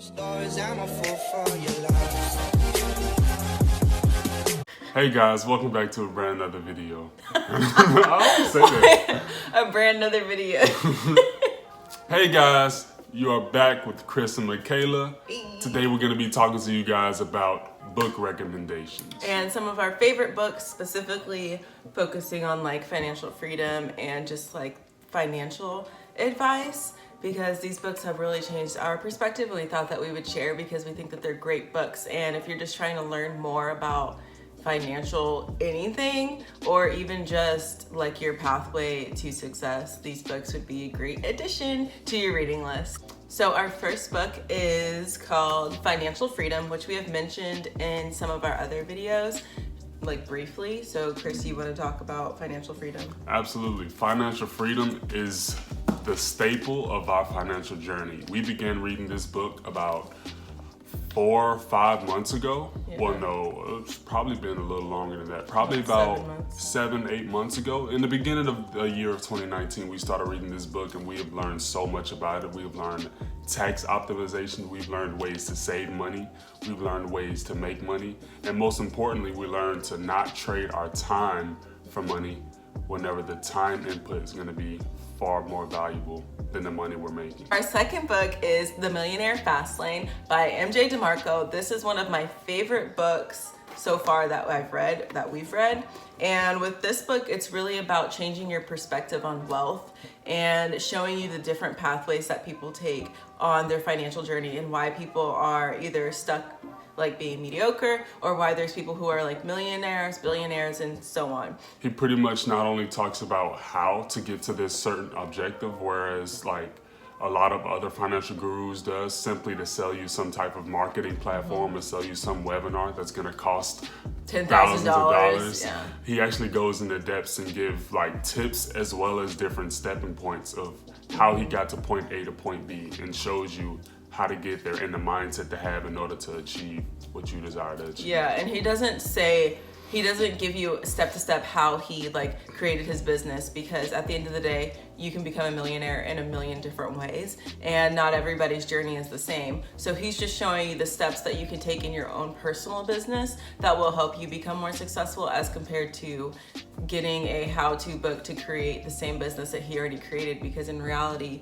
Hey guys, welcome back to a brand another video. I always say that. A brand another video. Hey guys, you are back with Chris and Makala. Today we're going to be talking to you guys about book recommendations. And some of our favorite books, specifically focusing on like financial freedom and just like financial advice, because these books have really changed our perspective and we thought that we would share because we think that they're great books. And if you're just trying to learn more about financial anything, or even just like your pathway to success, these books would be a great addition to your reading list. So our first book is called Financial Freedom, which we have mentioned in some of our other videos, like briefly. So Chris, you want to talk about financial freedom? Absolutely. Financial freedom is the staple of our financial journey. We began reading this book about 4 or 5 months ago. Yeah. Well, no, it's probably been a little longer than that. Probably About about 7 7, 8 months ago. In the beginning of the year of 2019, we started reading this book and we have learned so much about it. We've learned tax optimization. We've learned ways to save money. We've learned ways to make money. And most importantly, we learned to not trade our time for money whenever the time input is going to be far more valuable than the money we're making. Our second book is The Millionaire, Fastlane by MJ Demarco. This is one of my favorite books so far that we've read. And with this book, it's really about changing your perspective on wealth and showing you the different pathways that people take on their financial journey and why people are either stuck like being mediocre, or why there's people who are like millionaires, billionaires, and so on. He pretty much not only talks about how to get to this certain objective, whereas like a lot of other financial gurus does, simply to sell you some type of marketing platform or sell you some webinar that's going to cost thousands of dollars. Yeah. He actually goes into depths and give like tips as well as different stepping points of how he got to point A to point B, and shows you how to get there and the mindset to have in order to achieve what you desire to achieve. Yeah, and he doesn't give you step to step how he like created his business, because at the end of the day, you can become a millionaire in a million different ways, and not everybody's journey is the same. So he's just showing you the steps that you can take in your own personal business that will help you become more successful, as compared to getting a how-to book to create the same business that he already created, because in reality,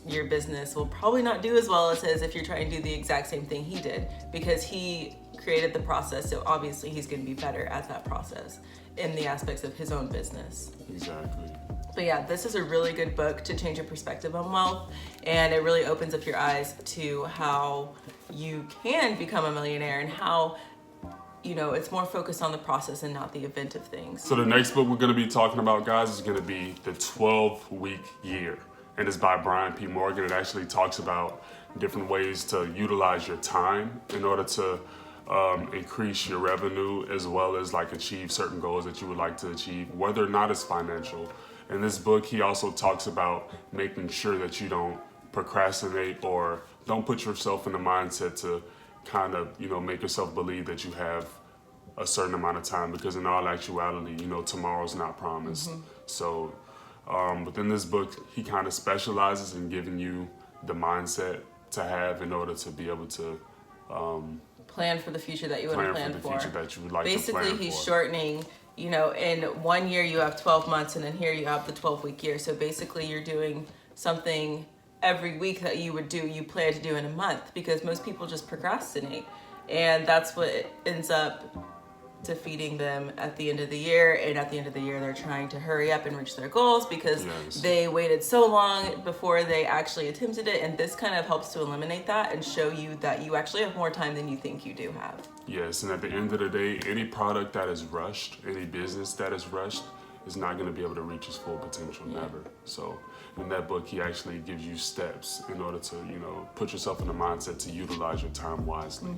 your business will probably not do as well as his if you're trying to do the exact same thing he did, because he created the process, so obviously he's going to be better at that process in the aspects of his own business. Exactly. But yeah, this is a really good book to change your perspective on wealth, and it really opens up your eyes to how you can become a millionaire and how, you know, it's more focused on the process and not the event of things. So the next book we're going to be talking about, guys, is going to be The 12-Week Year, and it's by Brian P. Morgan. It actually talks about different ways to utilize your time in order to increase your revenue, as well as like achieve certain goals that you would like to achieve, whether or not it's financial. In this book, he also talks about making sure that you don't procrastinate or don't put yourself in the mindset to kind of, you know, make yourself believe that you have a certain amount of time, because in all actuality, you know, tomorrow's not promised. So within this book, he kind of specializes in giving you the mindset to have in order to be able to plan for the future that you want to plan for. Future that you would like Basically, to plan he's for. shortening, you know, in 1 year you have 12 months, and then here you have the 12-week year. So basically you're doing something every week that you plan to do in a month, because most people just procrastinate. And that's what ends up defeating them at the end of the year. And at the end of the year, they're trying to hurry up and reach their goals because they waited so long before they actually attempted it. And this kind of helps to eliminate that and show you that you actually have more time than you think you do have. Yes, and at the end of the day, any product that is rushed, any business that is rushed, is not going to be able to reach its full potential, never. So in that book, he actually gives you steps in order to, you know, put yourself in the mindset to utilize your time wisely.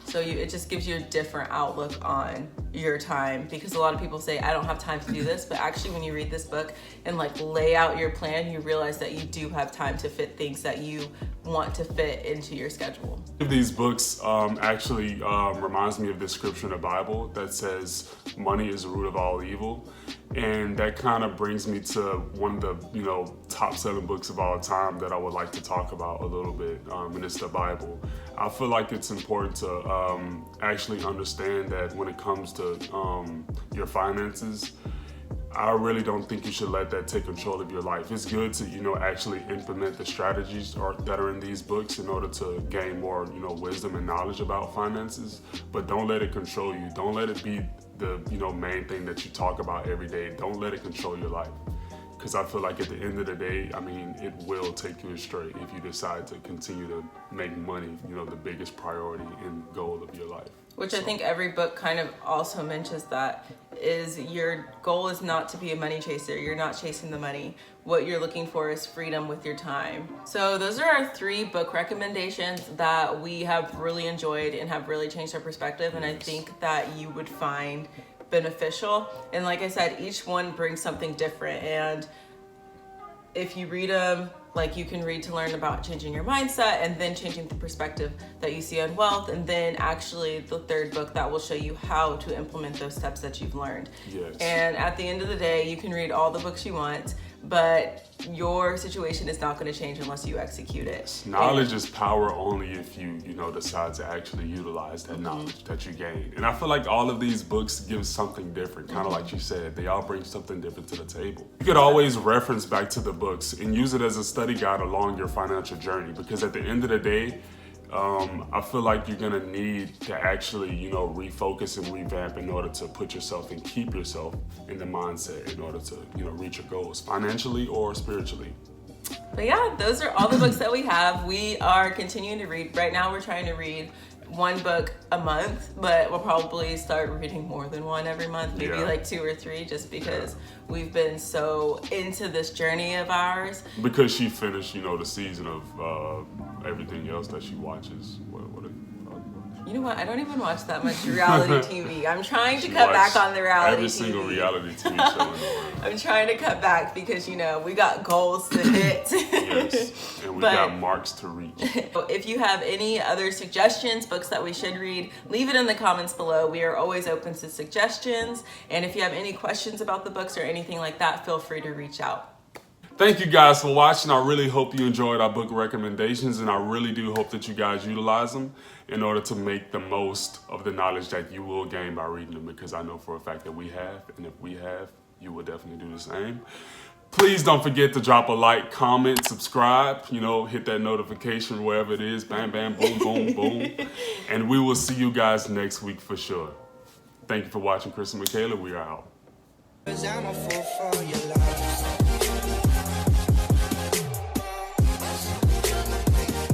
So it just gives you a different outlook on your time, because a lot of people say, I don't have time to do this, but actually when you read this book and like lay out your plan, you realize that you do have time to fit things that you want to fit into your schedule. These books actually reminds me of this scripture in the Bible that says money is the root of all evil. And that kind of brings me to one of the, you know, top selling books of all time that I would like to talk about a little bit, and it's the Bible. I feel like it's important to actually understand that when it comes to your finances, I really don't think you should let that take control of your life. It's good to, actually implement the strategies that are in these books in order to gain more, wisdom and knowledge about finances, but don't let it control you. Don't let it be the, main thing that you talk about every day. Don't let it control your life. Because I feel like at the end of the day, it will take you astray if you decide to continue to make money, the biggest priority and goal of your life. Which I think every book kind of also mentions that is your goal is not to be a money chaser. You're not chasing the money. What you're looking for is freedom with your time. So those are our 3 book recommendations that we have really enjoyed and have really changed our perspective. And I think that you would find beneficial. And like I said, each one brings something different. And if you read them, like you can read to learn about changing your mindset and then changing the perspective that you see on wealth, and then actually the 3rd book that will show you how to implement those steps that you've learned. Yes. And at the end of the day, you can read all the books you want, but your situation is not going to change unless you execute it. Knowledge is power only if you decide to actually utilize that knowledge that you gain. And I feel like all of these books give something different, kind of like you said. They all bring something different to the table. You could always reference back to the books and use it as a study guide along your financial journey, because at the end of the day, I feel like you're gonna need to actually, refocus and revamp in order to put yourself and keep yourself in the mindset in order to, reach your goals financially or spiritually. But yeah, those are all the books that we have. We are continuing to read. Right now we're trying to read 1 book a month, but we'll probably start reading more than 1 every month, maybe like 2 or 3, just because we've been so into this journey of ours. Because she finished, the season of everything else that she watches. You know what? I don't even watch that much reality TV. I'm trying to cut back on the reality every TV. Single reality TV show in the world. I'm trying to cut back because, we got goals to hit. Yes, and we got marks to reach. If you have any other suggestions, books that we should read, leave it in the comments below. We are always open to suggestions. And if you have any questions about the books or anything like that, feel free to reach out. Thank you guys for watching. I really hope you enjoyed our book recommendations, and I really do hope that you guys utilize them in order to make the most of the knowledge that you will gain by reading them, because I know for a fact that we have, and if we have, you will definitely do the same. Please don't forget to drop a like, comment, subscribe, hit that notification wherever it is. Bam, bam, boom, boom, boom. And we will see you guys next week for sure. Thank you for watching Chris and Makala. We are out.